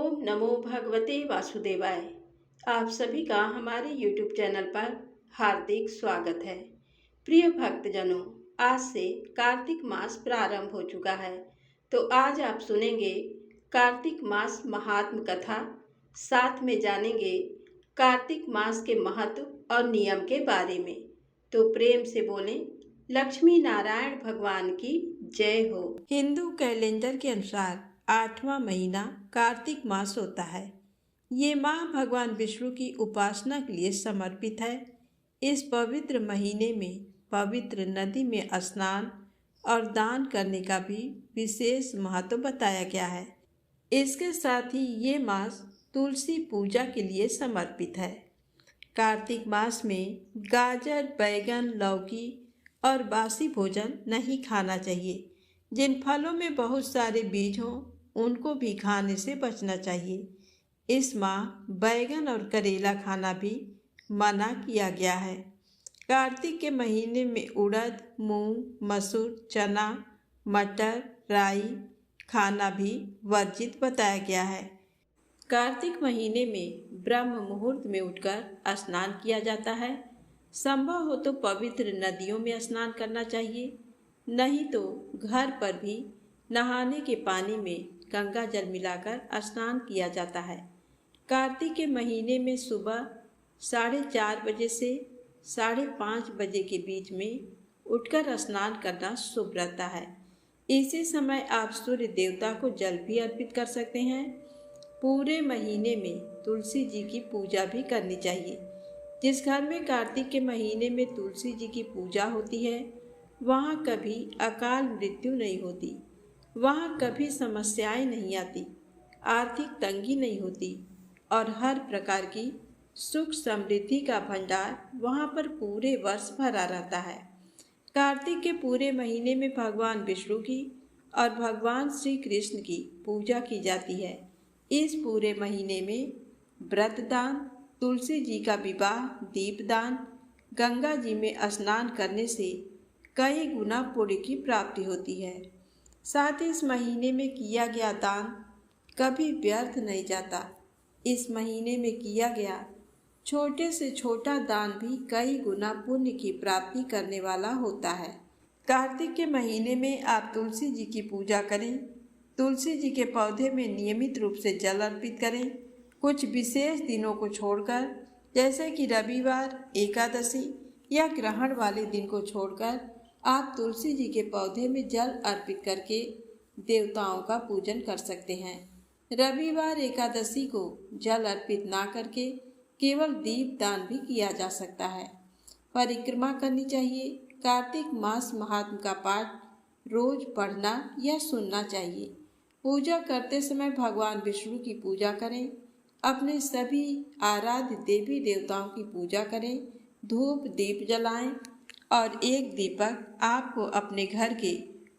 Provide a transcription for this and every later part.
ओम नमो भगवते वासुदेवाय। आप सभी का हमारे YouTube चैनल पर हार्दिक स्वागत है। प्रिय भक्तजनों, आज से कार्तिक मास प्रारंभ हो चुका है, तो आज आप सुनेंगे कार्तिक मास महात्म कथा, साथ में जानेंगे कार्तिक मास के महत्व और नियम के बारे में। तो प्रेम से बोलें, लक्ष्मी नारायण भगवान की जय हो। हिंदू कैलेंडर के अनुसार 8वां महीना कार्तिक मास होता है। ये माह भगवान विष्णु की उपासना के लिए समर्पित है। इस पवित्र महीने में पवित्र नदी में स्नान और दान करने का भी विशेष महत्व बताया गया है। इसके साथ ही ये मास तुलसी पूजा के लिए समर्पित है। कार्तिक मास में गाजर, बैगन, लौकी और बासी भोजन नहीं खाना चाहिए। जिन फलों में बहुत सारे बीज हों उनको भी खाने से बचना चाहिए। इस माह बैगन और करेला खाना भी मना किया गया है। कार्तिक के महीने में उड़द, मूंग, मसूर, चना, मटर, राई खाना भी वर्जित बताया गया है। कार्तिक महीने में ब्रह्म मुहूर्त में उठकर स्नान किया जाता है। संभव हो तो पवित्र नदियों में स्नान करना चाहिए, नहीं तो घर पर भी नहाने के पानी में गंगा जल मिलाकर स्नान किया जाता है। कार्तिक के महीने में सुबह 4:30 बजे से 5:30 बजे के बीच में उठकर स्नान करना शुभ रहता है। इसी समय आप सूर्य देवता को जल भी अर्पित कर सकते हैं। पूरे महीने में तुलसी जी की पूजा भी करनी चाहिए। जिस घर में कार्तिक के महीने में तुलसी जी की पूजा होती है, वहाँ कभी अकाल मृत्यु नहीं होती, वहाँ कभी समस्याएं नहीं आती, आर्थिक तंगी नहीं होती और हर प्रकार की सुख समृद्धि का भंडार वहाँ पर पूरे वर्ष भरा रहता है। कार्तिक के पूरे महीने में भगवान विष्णु की और भगवान श्री कृष्ण की पूजा की जाती है। इस पूरे महीने में व्रत दान, तुलसी जी का विवाह, दीपदान, गंगा जी में स्नान करने से कई गुना पुण्य की प्राप्ति होती है। साथ ही इस महीने में किया गया दान कभी व्यर्थ नहीं जाता। इस महीने में किया गया छोटे से छोटा दान भी कई गुना पुण्य की प्राप्ति करने वाला होता है। कार्तिक के महीने में आप तुलसी जी की पूजा करें। तुलसी जी के पौधे में नियमित रूप से जल अर्पित करें। कुछ विशेष दिनों को छोड़कर, जैसे कि रविवार, एकादशी या ग्रहण वाले दिन को छोड़कर आप तुलसी जी के पौधे में जल अर्पित करके देवताओं का पूजन कर सकते हैं। रविवार, एकादशी को जल अर्पित ना करके केवल दीप दान भी किया जा सकता है। परिक्रमा करनी चाहिए। कार्तिक मास महात्म का पाठ रोज पढ़ना या सुनना चाहिए। पूजा करते समय भगवान विष्णु की पूजा करें। अपने सभी आराध्य देवी देवताओं की पूजा करें। धूप दीप जलाएं और एक दीपक आपको अपने घर के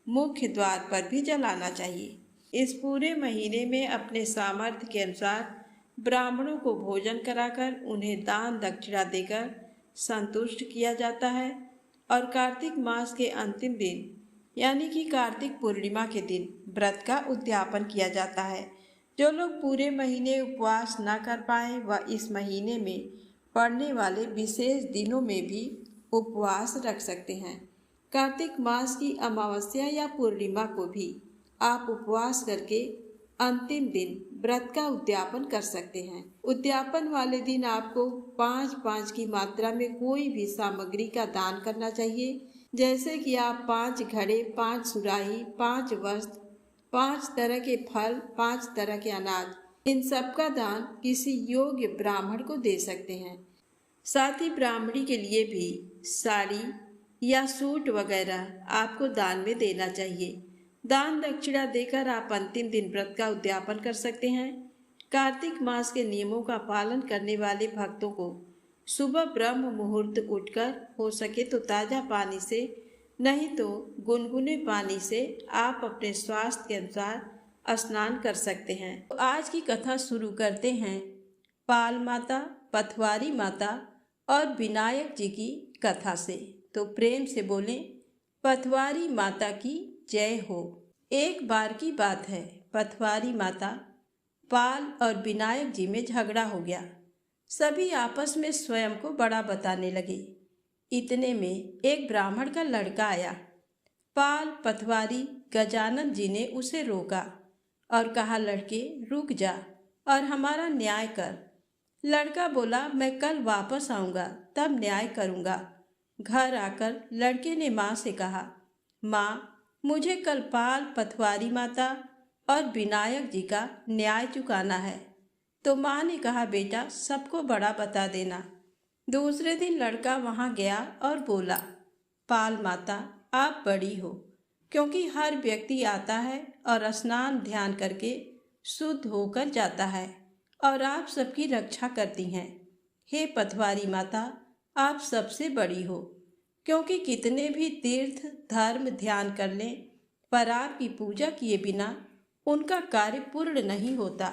मुख्य द्वार पर भी जलाना चाहिए। इस पूरे महीने में अपने सामर्थ्य के अनुसार ब्राह्मणों को भोजन कराकर उन्हें दान दक्षिणा देकर संतुष्ट किया जाता है और कार्तिक मास के अंतिम दिन यानी कि कार्तिक पूर्णिमा के दिन व्रत का उद्यापन किया जाता है। जो लोग पूरे महीने उपवास न कर पाए वह इस महीने में पड़ने वाले विशेष दिनों में भी उपवास रख सकते हैं। कार्तिक मास की अमावस्या या पूर्णिमा को भी आप उपवास करके अंतिम दिन व्रत का उद्यापन कर सकते हैं। उद्यापन वाले दिन आपको 5-5 की मात्रा में कोई भी सामग्री का दान करना चाहिए, जैसे कि आप 5 घड़े, 5 सुराही, 5 वस्त्र, 5 तरह के फल, 5 तरह के अनाज, इन सब का दान किसी योग्य ब्राह्मण को दे सकते हैं। साथ ही ब्राह्मणी के लिए भी साड़ी या सूट वगैरह आपको दान में देना चाहिए। दान दक्षिणा देकर आप अंतिम दिन व्रत का उद्यापन कर सकते हैं। कार्तिक मास के नियमों का पालन करने वाले भक्तों को सुबह ब्रह्म मुहूर्त उठकर हो सके तो ताज़ा पानी से, नहीं तो गुनगुने पानी से आप अपने स्वास्थ्य के अनुसार स्नान कर सकते हैं। तो आज की कथा शुरू करते हैं पाल माता, पथवारी माता और विनायक जी की कथा से। तो प्रेम से बोलें, पथवारी माता की जय हो। एक बार की बात है, पथवारी माता पाल और विनायक जी में झगड़ा हो गया। सभी आपस में स्वयं को बड़ा बताने लगे। इतने में एक ब्राह्मण का लड़का आया। पाल, पटवारी, गजानन जी ने उसे रोका और कहा, लड़के रुक जा और हमारा न्याय कर। लड़का बोला, मैं कल वापस आऊँगा तब न्याय करूँगा। घर आकर लड़के ने माँ से कहा, माँ मुझे कल पाल, पटवारी माता और विनायक जी का न्याय चुकाना है। तो माँ ने कहा, बेटा सबको बड़ा बता देना। दूसरे दिन लड़का वहाँ गया और बोला, पाल माता आप बड़ी हो, क्योंकि हर व्यक्ति आता है और स्नान ध्यान करके शुद्ध होकर जाता है और आप सबकी रक्षा करती हैं। हे पटवारी माता आप सबसे बड़ी हो, क्योंकि कितने भी तीर्थ धर्म ध्यान कर लें पर आपकी पूजा किए बिना उनका कार्य पूर्ण नहीं होता।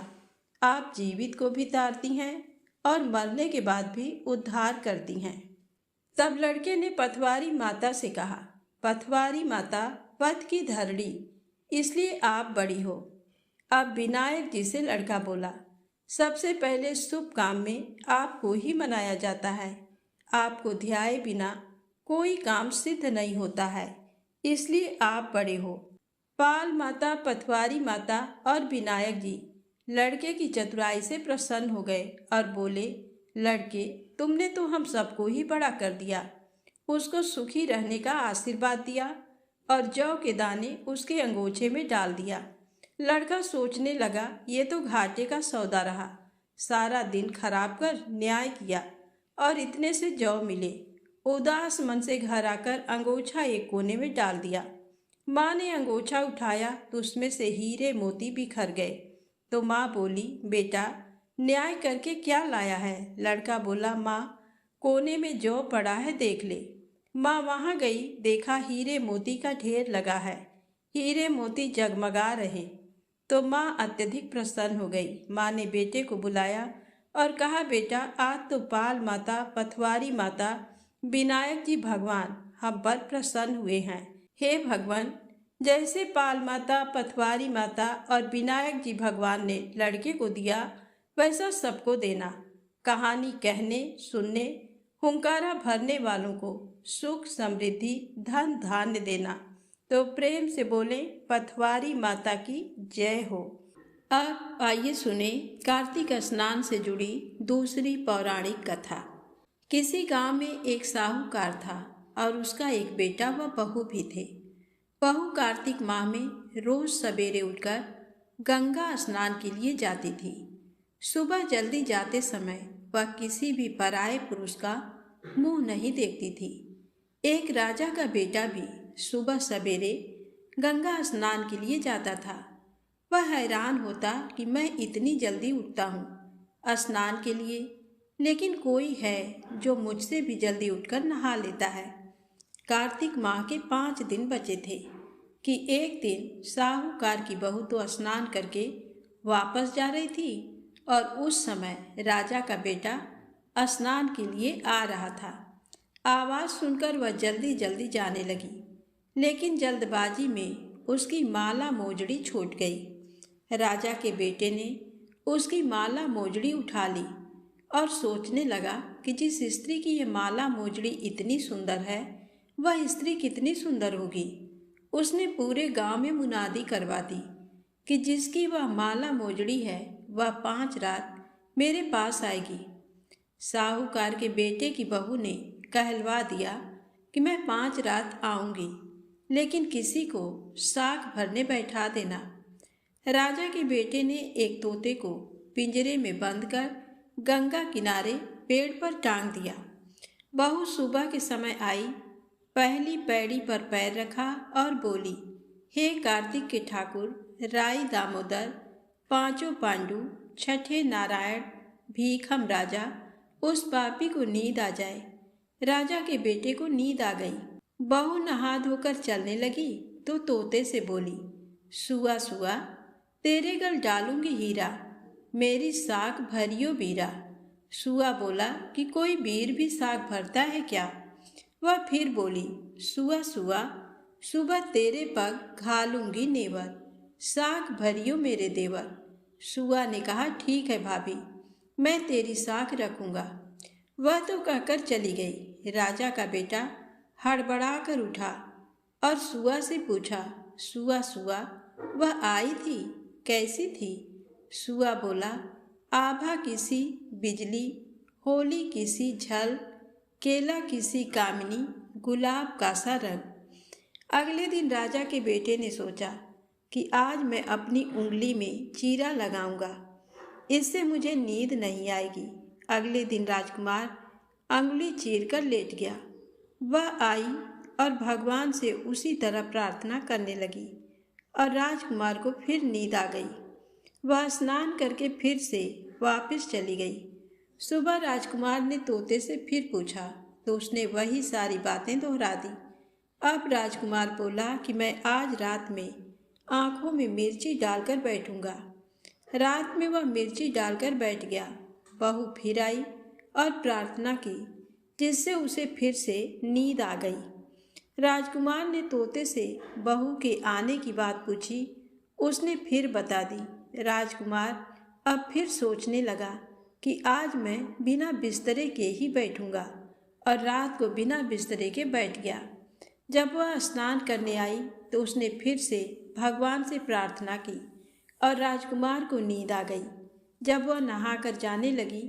आप जीवित को भी तारती हैं और मरने के बाद भी उद्धार करती हैं। तब लड़के ने पटवारी माता से कहा, पटवारी माता पथ की धरणी, इसलिए आप बड़ी हो। अब विनायक जी से लड़का बोला, सबसे पहले शुभ काम में आपको ही मनाया जाता है। आपको ध्याए बिना कोई काम सिद्ध नहीं होता है, इसलिए आप बड़े हो। पाल माता, पटवारी माता और विनायक जी लड़के की चतुराई से प्रसन्न हो गए और बोले, लड़के तुमने तो हम सबको ही बड़ा कर दिया। उसको सुखी रहने का आशीर्वाद दिया और जौ के दाने उसके अंगोछे में डाल दिया। लड़का सोचने लगा, ये तो घाटे का सौदा रहा। सारा दिन खराब कर न्याय किया और इतने से जौ मिले। उदास मन से घर आकर अंगोछा एक कोने में डाल दिया। माँ ने अंगोछा उठाया तो उसमें से हीरे मोती बिखर गए। तो माँ बोली, बेटा न्याय करके क्या लाया है? लड़का बोला, माँ कोने में जौ पड़ा है, देख ले। माँ वहाँ गई, देखा हीरे मोती का ढेर लगा है, हीरे मोती जगमगा रहे। तो माँ अत्यधिक प्रसन्न हो गई। माँ ने बेटे को बुलाया और कहा, बेटा आज तो पाल माता, पटवारी माता, विनायक जी भगवान हम पर प्रसन्न हुए हैं। हे भगवान, जैसे पाल माता, पटवारी माता और विनायक जी भगवान ने लड़के को दिया वैसा सबको देना। कहानी कहने सुनने हुंकारा भरने वालों को सुख समृद्धि धन धान्य देना। तो प्रेम से बोले, पटवारी माता की जय हो। अब आइए सुने कार्तिक स्नान से जुड़ी दूसरी पौराणिक कथा। किसी गांव में एक साहूकार था और उसका एक बेटा व बहू भी थे। बहू कार्तिक माह में रोज सवेरे उठकर गंगा स्नान के लिए जाती थी। सुबह जल्दी जाते समय वह किसी भी पराये पुरुष का मुंह नहीं देखती थी। एक राजा का बेटा भी सुबह सवेरे गंगा स्नान के लिए जाता था। वह हैरान होता कि मैं इतनी जल्दी उठता हूँ स्नान के लिए, लेकिन कोई है जो मुझसे भी जल्दी उठकर नहा लेता है। कार्तिक माह के 5 दिन बचे थे कि एक दिन साहूकार की बहू तो स्नान करके वापस जा रही थी और उस समय राजा का बेटा स्नान के लिए आ रहा था। आवाज़ सुनकर वह जल्दी जल्दी जाने लगी, लेकिन जल्दबाजी में उसकी माला मोजड़ी छूट गई। राजा के बेटे ने उसकी माला मोजड़ी उठा ली और सोचने लगा कि जिस स्त्री की ये माला मोजड़ी इतनी सुंदर है वह स्त्री कितनी सुंदर होगी। उसने पूरे गांव में मुनादी करवा दी कि जिसकी वह माला मोजड़ी है वह 5 रात मेरे पास आएगी। साहूकार के बेटे की बहू ने कहलवा दिया कि मैं 5 रात आऊँगी, लेकिन किसी को साग भरने बैठा देना। राजा के बेटे ने एक तोते को पिंजरे में बंद कर गंगा किनारे पेड़ पर टांग दिया। बहू सुबह के समय आई, पहली पैड़ी पर पैर रखा और बोली, हे कार्तिक के ठाकुर, राई दामोदर, 5 पांडु, 6 नारायण, भीखम राजा, उस पापी को नींद आ जाए। राजा के बेटे को नींद आ गई। बहू नहा धोकर चलने लगी तो तोते से बोली, सुआ सुआ तेरे गल डालूंगी हीरा, मेरी साख भरियो बीरा। सुआ बोला कि कोई बीर भी साग भरता है क्या? वह फिर बोली, सुआ सुआ सुबह तेरे पग घालूंगी नेवर, साग भरियो मेरे देवर। सुआ ने कहा, ठीक है भाभी, मैं तेरी साख रखूंगा। वह तो कहकर चली गई। राजा का बेटा हड़बड़ा कर उठा और सुआ से पूछा, सुआ सुआ, वह आई थी, कैसी थी? सुआ बोला, आभा किसी बिजली, होली किसी झल, केला किसी कामिनी, गुलाब का सा रंग। अगले दिन राजा के बेटे ने सोचा कि आज मैं अपनी उंगली में चीरा लगाऊंगा, इससे मुझे नींद नहीं आएगी। अगले दिन राजकुमार अंगुली चीर कर लेट गया। वह आई और भगवान से उसी तरह प्रार्थना करने लगी और राजकुमार को फिर नींद आ गई। वह स्नान करके फिर से वापस चली गई। सुबह राजकुमार ने तोते से फिर पूछा तो उसने वही सारी बातें दोहरा दी। अब राजकुमार बोला कि मैं आज रात में आँखों में मिर्ची डालकर बैठूंगा। रात में वह मिर्ची डालकर बैठ गया। बहू फिर आई और प्रार्थना की, जिससे उसे फिर से नींद आ गई। राजकुमार ने तोते से बहू के आने की बात पूछी। उसने फिर बता दी। राजकुमार अब फिर सोचने लगा कि आज मैं बिना बिस्तरे के ही बैठूंगा और रात को बिना बिस्तरे के बैठ गया। जब वह स्नान करने आई तो उसने फिर से भगवान से प्रार्थना की और राजकुमार को नींद आ गई। जब वह नहाकर जाने लगी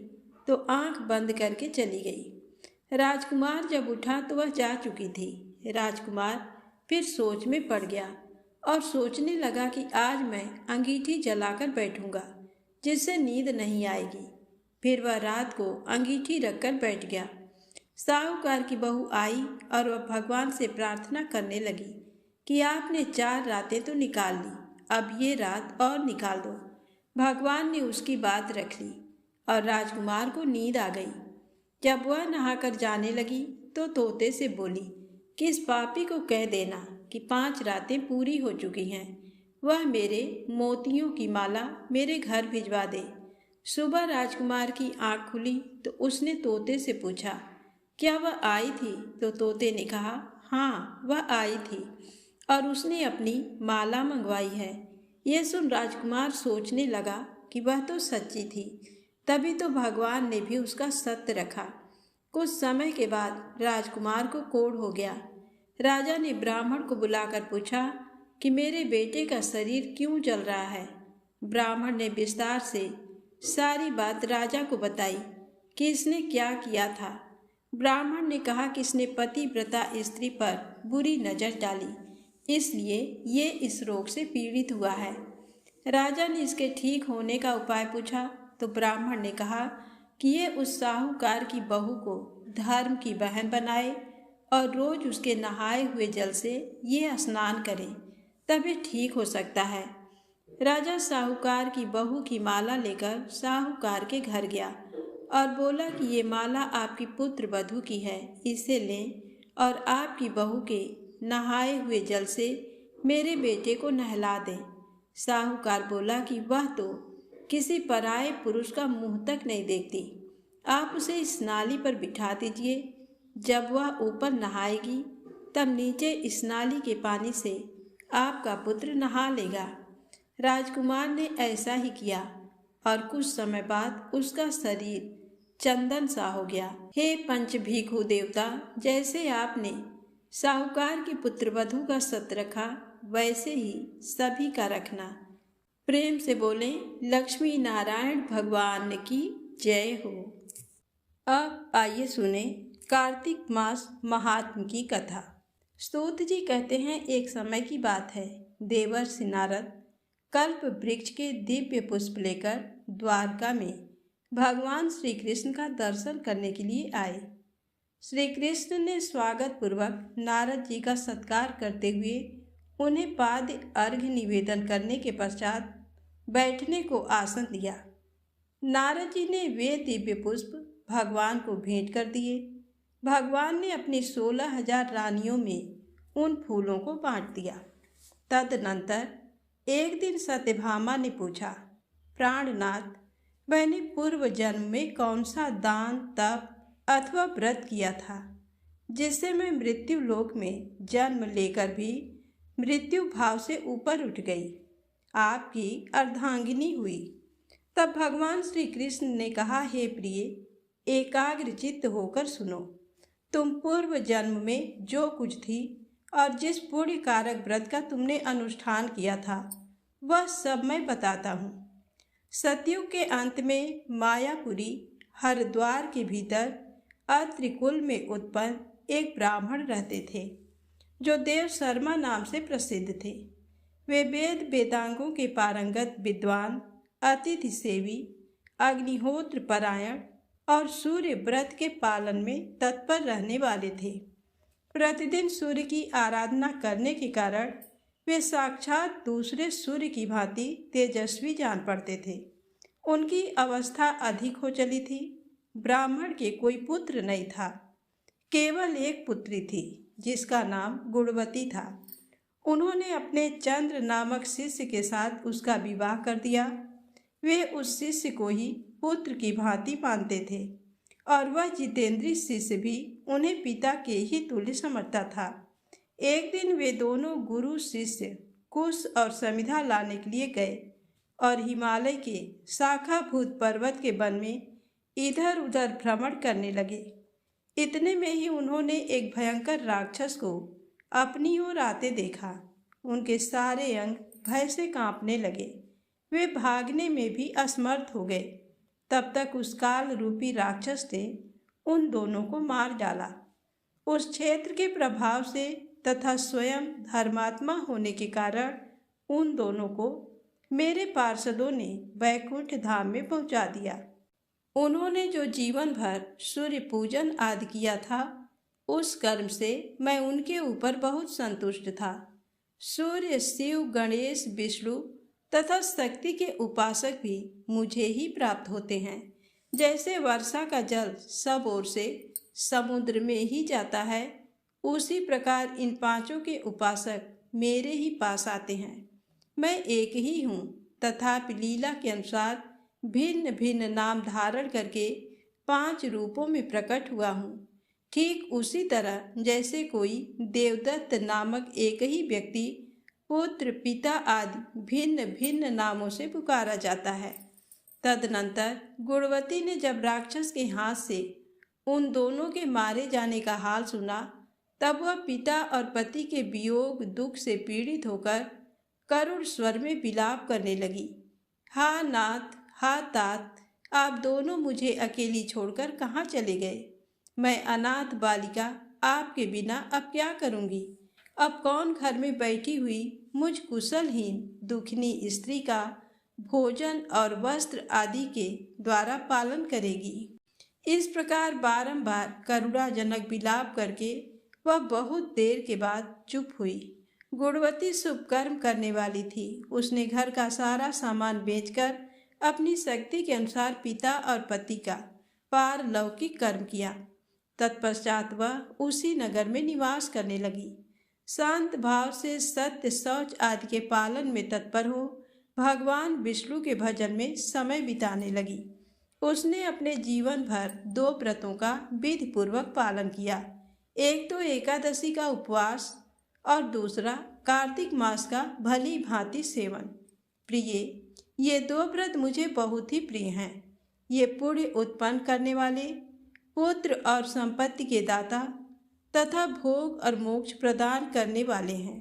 तो आंख बंद करके चली गई। राजकुमार जब उठा तो वह जा चुकी थी। राजकुमार फिर सोच में पड़ गया और सोचने लगा कि आज मैं अंगीठी जलाकर बैठूंगा, जिससे नींद नहीं आएगी। फिर वह रात को अंगीठी रखकर बैठ गया। साहूकार की बहू आई और वह भगवान से प्रार्थना करने लगी कि आपने 4 रातें तो निकाल ली, अब ये रात और निकाल दो। भगवान ने उसकी बात रख ली और राजकुमार को नींद आ गई। जब वह नहाकर जाने लगी तो तोते से बोली कि इस पापी को कह देना कि 5 रातें पूरी हो चुकी हैं, वह मेरे मोतियों की माला मेरे घर भिजवा दे। सुबह राजकुमार की आँख खुली तो उसने तोते से पूछा, क्या वह आई थी? तो तोते ने कहा, हाँ, वह आई थी और उसने अपनी माला मंगवाई है। यह सुन राजकुमार सोचने लगा कि वह तो सच्ची थी, तभी तो भगवान ने भी उसका सत्य रखा। कुछ समय के बाद राजकुमार को कोढ़ हो गया। राजा ने ब्राह्मण को बुलाकर पूछा कि मेरे बेटे का शरीर क्यों जल रहा है। ब्राह्मण ने विस्तार से सारी बात राजा को बताई कि इसने क्या किया था। ब्राह्मण ने कहा कि इसने पतिव्रता स्त्री पर बुरी नज़र डाली, इसलिए ये इस रोग से पीड़ित हुआ है। राजा ने इसके ठीक होने का उपाय पूछा तो ब्राह्मण ने कहा कि ये उस साहूकार की बहू को धर्म की बहन बनाए और रोज उसके नहाए हुए जल से ये स्नान करे, तभी ठीक हो सकता है। राजा साहूकार की बहू की माला लेकर साहूकार के घर गया और बोला कि ये माला आपकी पुत्र वधू की है, इसे लें और आपकी बहू के नहाए हुए जल से मेरे बेटे को नहला दें। साहूकार बोला कि वह तो किसी पराये पुरुष का मुंह तक नहीं देखती, आप उसे इस नाली पर बिठा दीजिए। जब वह ऊपर नहाएगी तब नीचे इस नाली के पानी से आपका पुत्र नहा लेगा। राजकुमार ने ऐसा ही किया और कुछ समय बाद उसका शरीर चंदन सा हो गया। हे पंच भीखु देवता, जैसे आपने साहूकार की पुत्रवधू का सत्य रखा, वैसे ही सभी का रखना। प्रेम से बोले लक्ष्मी नारायण भगवान की जय हो। अब आइए सुने कार्तिक मास महात्म की कथा। स्तोत जी कहते हैं, एक समय की बात है, देवर्षि नारद कल्प वृक्ष के दिव्य पुष्प लेकर द्वारका में भगवान श्री कृष्ण का दर्शन करने के लिए आए। श्री कृष्ण ने स्वागत पूर्वक नारद जी का सत्कार करते हुए उन्हें पाद्य अर्घ्य निवेदन करने के पश्चात बैठने को आसन दिया। नारद जी ने वे दिव्य पुष्प भगवान को भेंट कर दिए। भगवान ने अपनी 16,000 रानियों में उन फूलों को बांट दिया। तदनंतर एक दिन सत्यभामा ने पूछा, प्राणनाथ, मैंने पूर्व जन्म में कौन सा दान, तप अथवा व्रत किया था जिससे मैं मृत्यु लोक में जन्म लेकर भी मृत्यु भाव से ऊपर उठ गई, आपकी अर्धांगिनी हुई। तब भगवान श्री कृष्ण ने कहा, हे प्रिय, एकाग्र चित्त होकर सुनो। तुम पूर्व जन्म में जो कुछ थी और जिस पुण्य कारक व्रत का तुमने अनुष्ठान किया था, वह सब मैं बताता हूँ। सतयुग के अंत में मायापुरी हरिद्वार के भीतर अत्रिकुल में उत्पन्न एक ब्राह्मण रहते थे, जो देव शर्मा नाम से प्रसिद्ध थे। वे वेद वेदांगों के पारंगत विद्वान, अतिथि सेवी, अग्निहोत्र परायण और सूर्य व्रत के पालन में तत्पर रहने वाले थे। प्रतिदिन सूर्य की आराधना करने के कारण वे साक्षात दूसरे सूर्य की भांति तेजस्वी जान पड़ते थे। उनकी अवस्था अधिक हो चली थी। ब्राह्मण के कोई पुत्र नहीं था, केवल एक पुत्री थी जिसका नाम गुणवती था। उन्होंने अपने चंद्र नामक शिष्य के साथ उसका विवाह कर दिया। वे उस शिष्य को ही पुत्र की भांति मानते थे और वह जितेंद्रीय शिष्य भी उन्हें पिता के ही तुल्य समझता था। एक दिन वे दोनों गुरु शिष्य कुश और समिधा लाने के लिए गए और हिमालय के शाखाभूत पर्वत के वन में इधर उधर भ्रमण करने लगे। इतने में ही उन्होंने एक भयंकर राक्षस को अपनी ओर आते देखा। उनके सारे अंग भय से कांपने लगे। वे भागने में भी असमर्थ हो गए। तब तक उस काल रूपी राक्षस ने उन दोनों को मार डाला। उस क्षेत्र के प्रभाव से तथा स्वयं धर्मात्मा होने के कारण उन दोनों को मेरे पार्षदों ने वैकुंठ धाम में पहुंचा दिया। उन्होंने जो जीवन भर सूर्य पूजन आदि किया था, उस कर्म से मैं उनके ऊपर बहुत संतुष्ट था। सूर्य, शिव, गणेश, विष्णु तथा शक्ति के उपासक भी मुझे ही प्राप्त होते हैं। जैसे वर्षा का जल सब ओर से समुद्र में ही जाता है, उसी प्रकार इन पांचों के उपासक मेरे ही पास आते हैं। मैं एक ही हूँ, तथापि लीला के अनुसार भिन्न भिन्न नाम धारण करके 5 रूपों में प्रकट हुआ हूँ। ठीक उसी तरह जैसे कोई देवदत्त नामक एक ही व्यक्ति पुत्र, पिता आदि भिन्न भिन्न नामों से पुकारा जाता है। तदनंतर गुणवती ने जब राक्षस के हाथ से उन दोनों के मारे जाने का हाल सुना, तब वह पिता और पति के वियोग दुख से पीड़ित होकर करुण स्वर में विलाप करने लगी। हा नाथ, हा तात, आप दोनों मुझे अकेली छोड़कर कहाँ चले गए? मैं अनाथ बालिका आपके बिना अब क्या करूँगी? अब कौन घर में बैठी हुई मुझ कुशलहीन दुखनी स्त्री का भोजन और वस्त्र आदि के द्वारा पालन करेगी? इस प्रकार बारंबार करुणाजनक विलाप करके वह बहुत देर के बाद चुप हुई। गुणवती शुभ कर्म करने वाली थी। उसने घर का सारा सामान बेचकर अपनी शक्ति के अनुसार पिता और पति का पारलौकिक कर्म किया। तत्पश्चात वह उसी नगर में निवास करने लगी। शांत भाव से सत्य, शौच आदि के पालन में तत्पर हो भगवान विष्णु के भजन में समय बिताने लगी। उसने अपने जीवन भर 2 व्रतों का विधि पूर्वक पालन किया। एक तो एकादशी का उपवास और दूसरा कार्तिक मास का भली भांति सेवन। प्रिय, ये 2 व्रत मुझे बहुत ही प्रिय हैं। ये पुण्य उत्पन्न करने वाले, पुत्र और संपत्ति के दाता तथा भोग और मोक्ष प्रदान करने वाले हैं।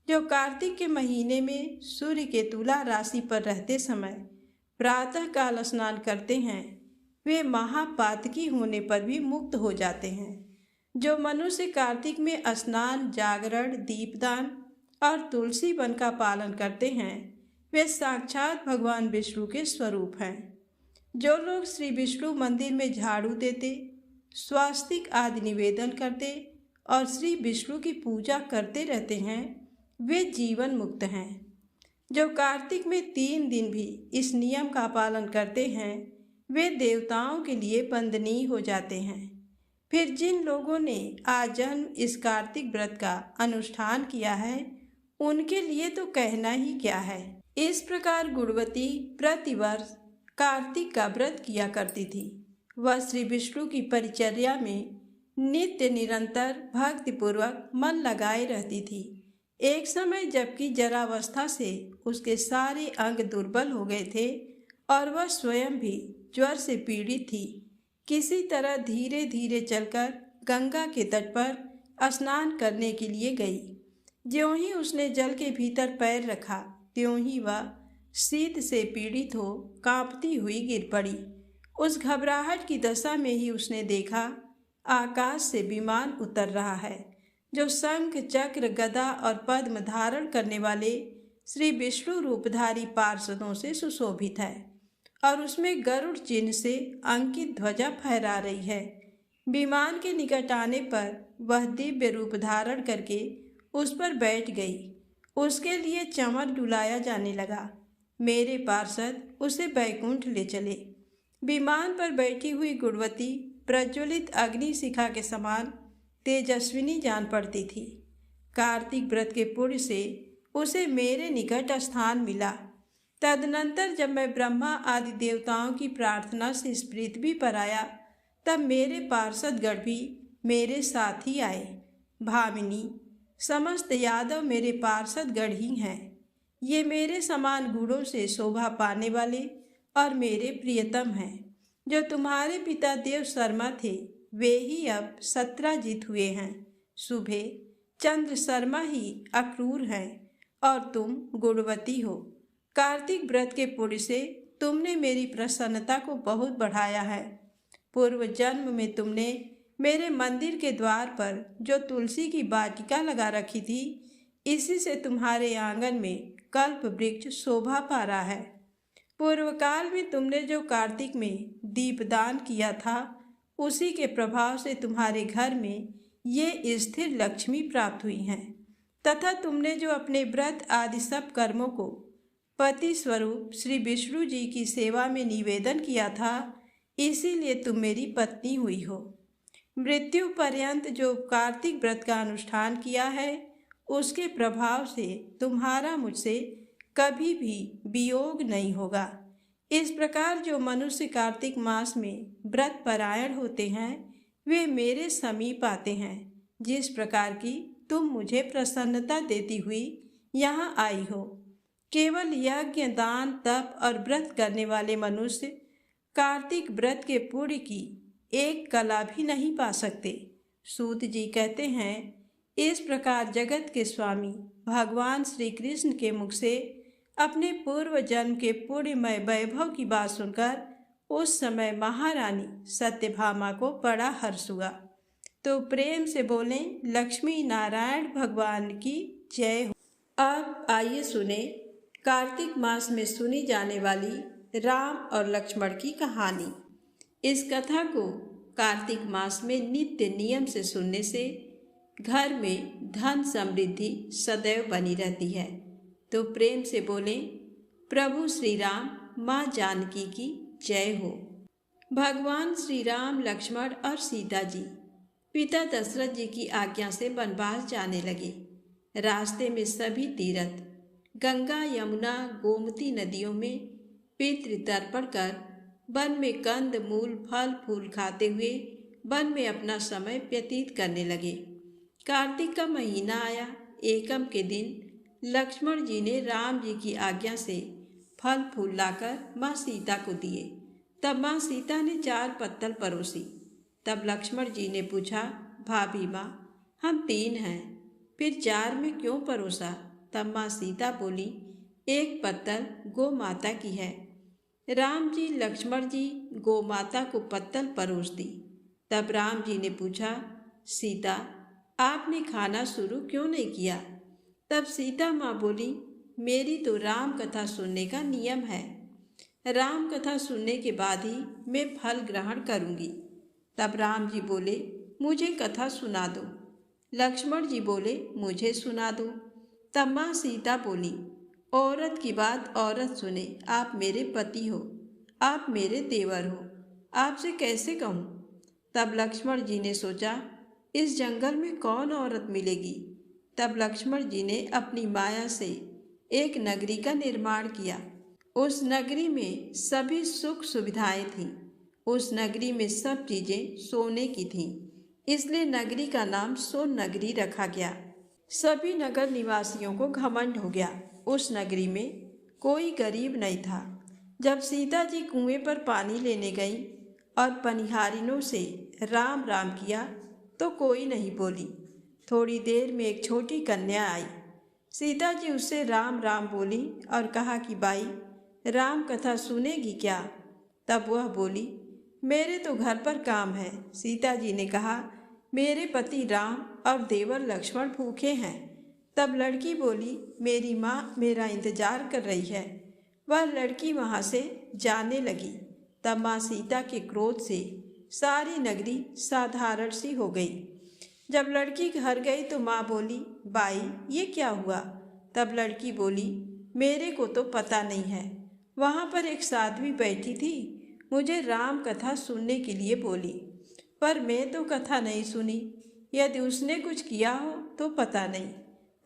जो कार्तिक के महीने में सूर्य के तुला राशि पर रहते समय प्रातः काल स्नान करते हैं, वे महापातकी होने पर भी मुक्त हो जाते हैं। जो मनुष्य कार्तिक में स्नान, जागरण, दीपदान और तुलसी वन का पालन करते हैं, वे साक्षात भगवान विष्णु के स्वरूप हैं। जो लोग श्री विष्णु मंदिर में झाड़ू देते, स्वास्तिक आदि निवेदन करते और श्री विष्णु की पूजा करते रहते हैं, वे जीवन मुक्त हैं। जो कार्तिक में 3 दिन भी इस नियम का पालन करते हैं, वे देवताओं के लिए वंदनीय हो जाते हैं। फिर जिन लोगों ने आजन्म इस कार्तिक व्रत का अनुष्ठान किया है, उनके लिए तो कहना ही क्या है। इस प्रकार गुणवती प्रतिवर्ष कार्तिक का व्रत किया करती थी। वह श्री विष्णु की परिचर्या में नित्य निरंतर भक्तिपूर्वक मन लगाए रहती थी। एक समय जबकि जरावस्था से उसके सारे अंग दुर्बल हो गए थे और वह स्वयं भी ज्वर से पीड़ित थी। किसी तरह धीरे धीरे चलकर गंगा के तट पर स्नान करने के लिए गई। ज्यों ही उसने जल के भीतर पैर रखा, त्यों ही वह शीत से पीड़ित हो कांपती हुई गिर पड़ी। उस घबराहट की दशा में ही उसने देखा आकाश से विमान उतर रहा है, जो शंख चक्र गदा और पद्म धारण करने वाले श्री विष्णु रूपधारी पार्षदों से सुशोभित है और उसमें गरुड़ चिन्ह से अंकित ध्वजा फहरा रही है। विमान के निकट आने पर वह दिव्य रूप धारण करके उस पर बैठ गई। उसके लिए चमर डुलाया जाने लगा। मेरे पार्षद उसे बैकुंठ ले चले। विमान पर बैठी हुई गुणवती प्रज्वलित अग्नि शिखा के समान तेजस्विनी जान पड़ती थी। कार्तिक व्रत के पुण्य से उसे मेरे निकट स्थान मिला। तदनंतर जब मैं ब्रह्मा आदि देवताओं की प्रार्थना से इस पृथ्वी पर आया, तब मेरे पार्षदगण भी मेरे साथ ही आए। भामिनी, समस्त यादव मेरे पार्षदगण ही हैं। ये मेरे समान गुणों से शोभा पाने वाले और मेरे प्रियतम हैं। जो तुम्हारे पिता देव शर्मा थे, वे ही अब सत्राजित हुए हैं। सुबह चंद्र शर्मा ही अक्रूर हैं और तुम गुणवती हो। कार्तिक व्रत के पुण्य से तुमने मेरी प्रसन्नता को बहुत बढ़ाया है। पूर्व जन्म में तुमने मेरे मंदिर के द्वार पर जो तुलसी की वाटिका लगा रखी थी, इसी से तुम्हारे आंगन में कल्प वृक्ष शोभा पा रहा है। पूर्व काल में तुमने जो कार्तिक में दीपदान किया था, उसी के प्रभाव से तुम्हारे घर में ये स्थिर लक्ष्मी प्राप्त हुई हैं तथा तुमने जो अपने व्रत आदि सब कर्मों को पति स्वरूप श्री विष्णु जी की सेवा में निवेदन किया था, इसीलिए तुम मेरी पत्नी हुई हो। मृत्यु पर्यंत जो कार्तिक व्रत का अनुष्ठान किया है, उसके प्रभाव से तुम्हारा मुझसे कभी भी वियोग नहीं होगा। इस प्रकार जो मनुष्य कार्तिक मास में व्रत परायण होते हैं, वे मेरे समीप आते हैं। जिस प्रकार की तुम मुझे प्रसन्नता देती हुई यहाँ आई हो। केवल यज्ञ, दान, तप और व्रत करने वाले मनुष्य कार्तिक व्रत के पुण्य की एक कला भी नहीं पा सकते। सूत जी कहते हैं, इस प्रकार जगत के स्वामी भगवान श्री कृष्ण के मुख से अपने पूर्व जन्म के पुण्यमय वैभव की बात सुनकर उस समय महारानी सत्यभामा को बड़ा हर्ष हुआ। तो प्रेम से बोले, लक्ष्मी नारायण भगवान की जय हो। अब आइए सुने कार्तिक मास में सुनी जाने वाली राम और लक्ष्मण की कहानी। इस कथा को कार्तिक मास में नित्य नियम से सुनने से घर में धन समृद्धि सदैव बनी रहती है। तो प्रेम से बोलें, प्रभु श्री राम माँ जानकी की जय हो। भगवान श्री राम, लक्ष्मण और सीता जी पिता दशरथ जी की आज्ञा से वनवास जाने लगे। रास्ते में सभी तीर्थ गंगा, यमुना, गोमती नदियों में पितृतर्पण कर वन में कंद मूल फल फूल खाते हुए वन में अपना समय व्यतीत करने लगे। कार्तिक का महीना आया। एकम के दिन लक्ष्मण जी ने राम जी की आज्ञा से फल फूल लाकर माँ सीता को दिए। तब माँ सीता ने 4 पत्तल परोसी। तब लक्ष्मण जी ने पूछा, भाभी माँ, हम 3 हैं, फिर 4 में क्यों परोसा? तब माँ सीता बोली, 1 पत्तल गौ माता की है। राम जी, लक्ष्मण जी गौ माता को पत्तल परोस दी। तब राम जी ने पूछा, सीता, आपने खाना शुरू क्यों नहीं किया? तब सीता माँ बोली, मेरी तो राम कथा सुनने का नियम है। राम कथा सुनने के बाद ही मैं फल ग्रहण करूँगी। तब राम जी बोले, मुझे कथा सुना दो। लक्ष्मण जी बोले, मुझे सुना दो। तब माँ सीता बोली, औरत की बात औरत सुने। आप मेरे पति हो, आप मेरे देवर हो, आपसे कैसे कहूँ? तब लक्ष्मण जी ने सोचा, इस जंगल में कौन औरत मिलेगी? तब लक्ष्मण जी ने अपनी माया से एक नगरी का निर्माण किया। उस नगरी में सभी सुख सुविधाएं थीं। उस नगरी में सब चीजें सोने की थीं, इसलिए नगरी का नाम सोन नगरी रखा गया। सभी नगर निवासियों को घमंड हो गया। उस नगरी में कोई गरीब नहीं था। जब सीता जी कुएं पर पानी लेने गई और पनिहारिनों से राम राम किया तो कोई नहीं बोली। थोड़ी देर में एक छोटी कन्या आई। सीता जी उससे राम राम बोली और कहा कि बाई, राम कथा सुनेगी क्या? तब वह बोली, मेरे तो घर पर काम है। सीता जी ने कहा, मेरे पति राम और देवर लक्ष्मण भूखे हैं। तब लड़की बोली, मेरी माँ मेरा इंतजार कर रही है। वह लड़की वहाँ से जाने लगी। तब माँ सीता के क्रोध से सारी नगरी साधारण सी हो गई। जब लड़की घर गई तो माँ बोली, बाई, ये क्या हुआ? तब लड़की बोली, मेरे को तो पता नहीं है। वहाँ पर एक साध्वी बैठी थी, मुझे राम कथा सुनने के लिए बोली, पर मैं तो कथा नहीं सुनी। यदि उसने कुछ किया हो तो पता नहीं।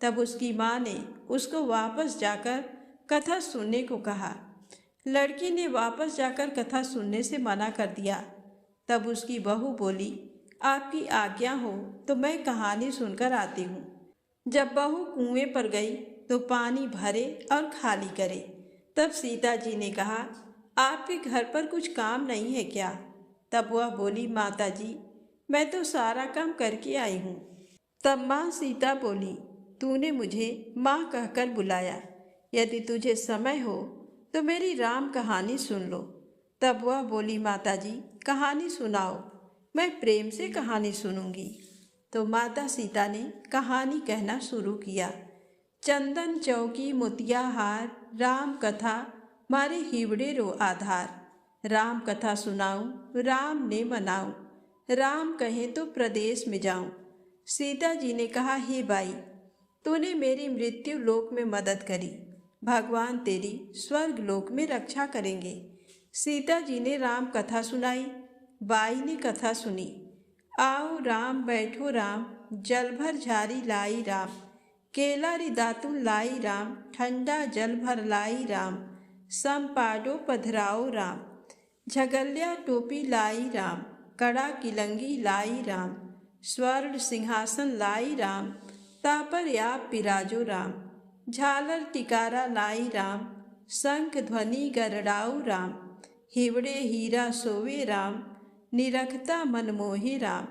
तब उसकी माँ ने उसको वापस जाकर कथा सुनने को कहा। लड़की ने वापस जाकर कथा सुनने से मना कर दिया। तब उसकी बहू बोली, आपकी आज्ञा हो तो मैं कहानी सुनकर आती हूँ। जब बहू कुएं पर गई तो पानी भरे और खाली करे। तब सीता जी ने कहा, आपके घर पर कुछ काम नहीं है क्या? तब वह बोली, माता जी, मैं तो सारा काम करके आई हूँ। तब माँ सीता बोली, तूने मुझे माँ कहकर बुलाया। यदि तुझे समय हो तो मेरी राम कहानी सुन लो। तब वह बोली, माता जी, कहानी सुनाओ, मैं प्रेम से कहानी सुनूंगी। तो माता सीता ने कहानी कहना शुरू किया। चंदन चौकी मोतिया हार, राम कथा मारे हिवड़े रो आधार। राम कथा सुनाऊं, राम ने मनाऊं, राम कहे तो प्रदेश में जाऊं। सीता जी ने कहा, हे बाई, तूने मेरी मृत्यु लोक में मदद करी, भगवान तेरी स्वर्ग लोक में रक्षा करेंगे। सीता जी ने राम कथा सुनाई। बाई ने कथा सुनी। आओ राम बैठो राम, जल भर झारी लाई राम, केला री दातुन लाई राम, ठंडा जल भर लाई राम, संपाडो पधराओ राम, झगल्या टोपी लाई राम, कड़ा किलंगी लाई राम, स्वर्ण सिंहासन लाई राम, तापर याप पिराजो राम, झालर टिकारा लाई राम, शंख ध्वनि गरड़ाऊ राम, हिवड़े हीरा सोवे राम, निरखता मनमोहे राम,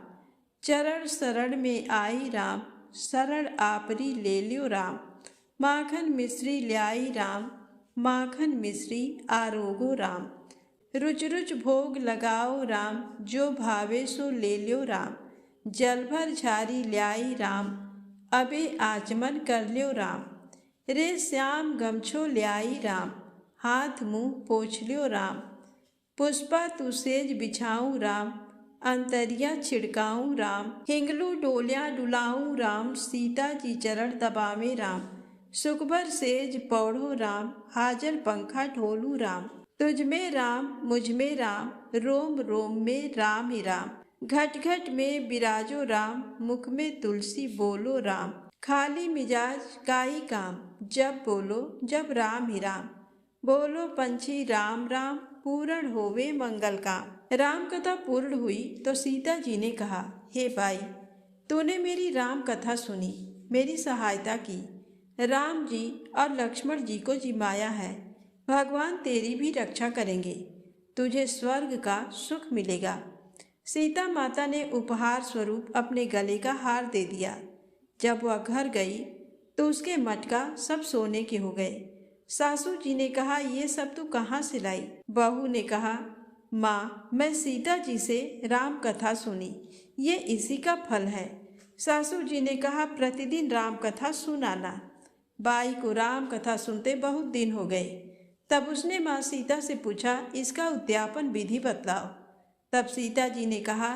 चरण शरण में आई राम, शरण आपरी ले लियो राम, माखन मिश्री ल्याई राम, माखन मिश्री आरोगो राम, रुच रुच भोग लगाओ राम, जो भावे सो ले लियो राम, जल भर झारी ल्याई राम, अबे आचमन कर लियो राम, रे श्याम गमछो ल्याई राम, हाथ मुँह पोछ लियो राम, पुष्पा तू सेज बिछाऊं राम, अंतरिया छिड़काऊं राम, हिंगलू डोलियां डुलाऊं राम, सीता जी चरण दबावे राम, सुखभर सेज पौढ़ो राम, हाजर पंखा ढोलू राम, तुझ में राम मुझ में राम, रोम रोम में राम ही राम, घट घट में बिराजो राम, मुख में तुलसी बोलो राम, खाली मिजाज काई काम, जब बोलो जब राम ही राम, बोलो पंछी राम राम, पूर्ण होवे मंगल काम। राम कथा पूर्ण हुई तो सीता जी ने कहा, हे भाई, तूने मेरी राम कथा सुनी, मेरी सहायता की। राम जी और लक्ष्मण जी को जिमाया है, भगवान तेरी भी रक्षा करेंगे, तुझे स्वर्ग का सुख मिलेगा। सीता माता ने उपहार स्वरूप अपने गले का हार दे दिया। जब वह घर गई तो उसके मटका सब सोने के हो गए। सासू जी ने कहा, ये सब तू कहाँ से लाई? बहू ने कहा, माँ, मैं सीता जी से राम कथा सुनी, ये इसी का फल है। सासू जी ने कहा, प्रतिदिन राम कथा सुनाना। बाई को राम कथा सुनते बहुत दिन हो गए। तब उसने माँ सीता से पूछा, इसका उद्यापन विधि बतलाओ। तब सीता जी ने कहा,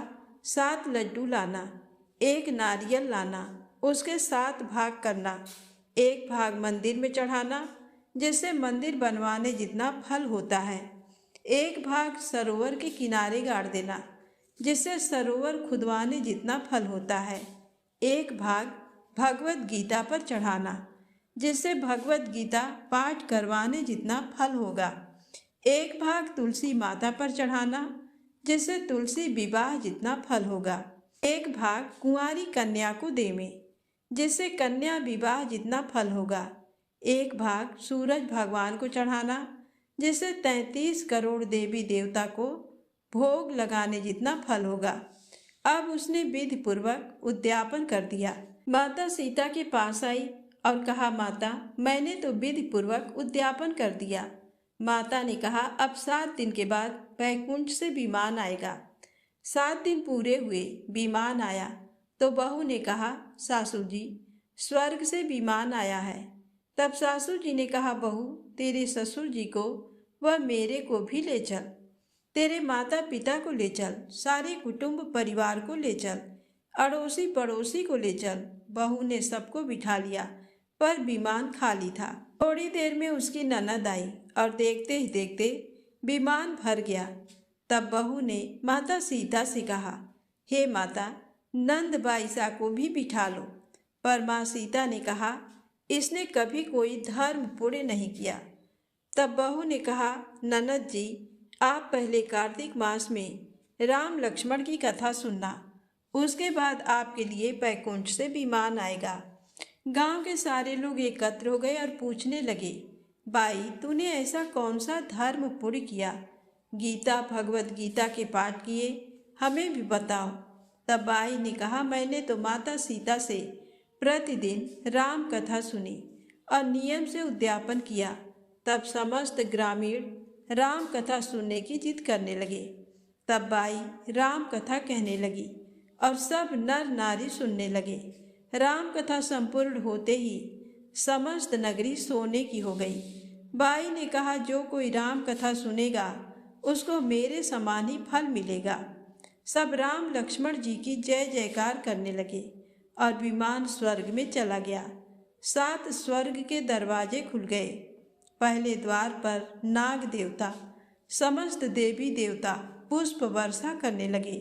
7 लड्डू लाना, 1 नारियल लाना, उसके 7 भाग करना, 1 भाग मंदिर में चढ़ाना जिससे मंदिर बनवाने जितना फल होता है, 1 भाग सरोवर के किनारे गाड़ देना जिससे सरोवर खुदवाने जितना फल होता है, 1 भाग भगवत गीता पर चढ़ाना जिससे भगवत गीता पाठ करवाने जितना फल होगा, 1 भाग तुलसी माता पर चढ़ाना जिससे तुलसी विवाह जितना फल होगा, 1 भाग कुंवारी कन्या को देवे जिससे कन्या विवाह जितना फल होगा, 1 भाग सूरज भगवान को चढ़ाना जिससे 33 करोड़ देवी देवता को भोग लगाने जितना फल होगा। अब उसने विधि पूर्वक उद्यापन कर दिया। माता सीता के पास आई और कहा, माता, मैंने तो विधि पूर्वक उद्यापन कर दिया। माता ने कहा, अब 7 दिन के बाद वैकुंठ से विमान आएगा। 7 दिन पूरे हुए, विमान आया तो बहू ने कहा, सासू जी, स्वर्ग से विमान आया है। तब सासू जी ने कहा, बहू, तेरे ससुर जी को व मेरे को भी ले चल, तेरे माता पिता को ले चल, सारे कुटुंब परिवार को ले चल, अड़ोसी पड़ोसी को ले चल। बहू ने सबको बिठा लिया, पर विमान खाली था। थोड़ी देर में उसकी ननद आई और देखते ही देखते विमान भर गया। तब बहू ने माता सीता से कहा, हे माता, नंद बाईसा को भी बिठा लो। पर माँ सीता ने कहा, इसने कभी कोई धर्म पुण्य नहीं किया। तब बहू ने कहा, ननद जी, आप पहले कार्तिक मास में राम लक्ष्मण की कथा सुनना, उसके बाद आपके लिए वैकुंठ से विमान आएगा। गांव के सारे लोग एकत्र हो गए और पूछने लगे, बाई, तूने ऐसा कौन सा धर्म पुण्य किया? गीता भगवत गीता के पाठ किए, हमें भी बताओ। तब बाई ने कहा, मैंने तो माता सीता से प्रतिदिन राम कथा सुनी और नियम से उद्यापन किया। तब समस्त ग्रामीण राम कथा सुनने की जिद करने लगे। तब बाई राम कथा कहने लगी और सब नर नारी सुनने लगे। राम कथा संपूर्ण होते ही समस्त नगरी सोने की हो गई। बाई ने कहा, जो कोई राम कथा सुनेगा उसको मेरे समान ही फल मिलेगा। सब राम लक्ष्मण जी की जय जयकार करने लगे और विमान स्वर्ग में चला गया। 7 स्वर्ग के दरवाजे खुल गए। पहले द्वार पर नाग देवता, समस्त देवी देवता पुष्प वर्षा करने लगे।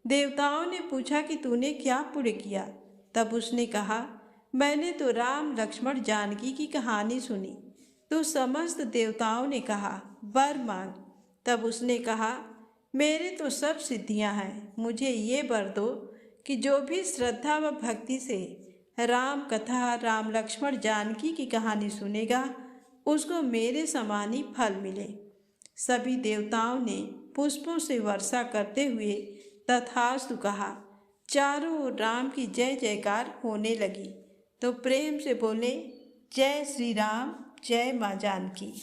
देवताओं ने पूछा कि तूने क्या पुण्य किया? तब उसने कहा, मैंने तो राम लक्ष्मण जानकी की कहानी सुनी। तो समस्त देवताओं ने कहा, वर मांग। तब उसने कहा, मेरे तो सब सिद्धियां हैं, मुझे ये वर दो कि जो भी श्रद्धा व भक्ति से राम कथा, राम लक्ष्मण जानकी की कहानी सुनेगा उसको मेरे समान ही फल मिले। सभी देवताओं ने पुष्पों से वर्षा करते हुए तथास्तु कहा। चारों ओर राम की जय जयकार होने लगी। तो प्रेम से बोले, जय श्री राम, जय माँ जानकी।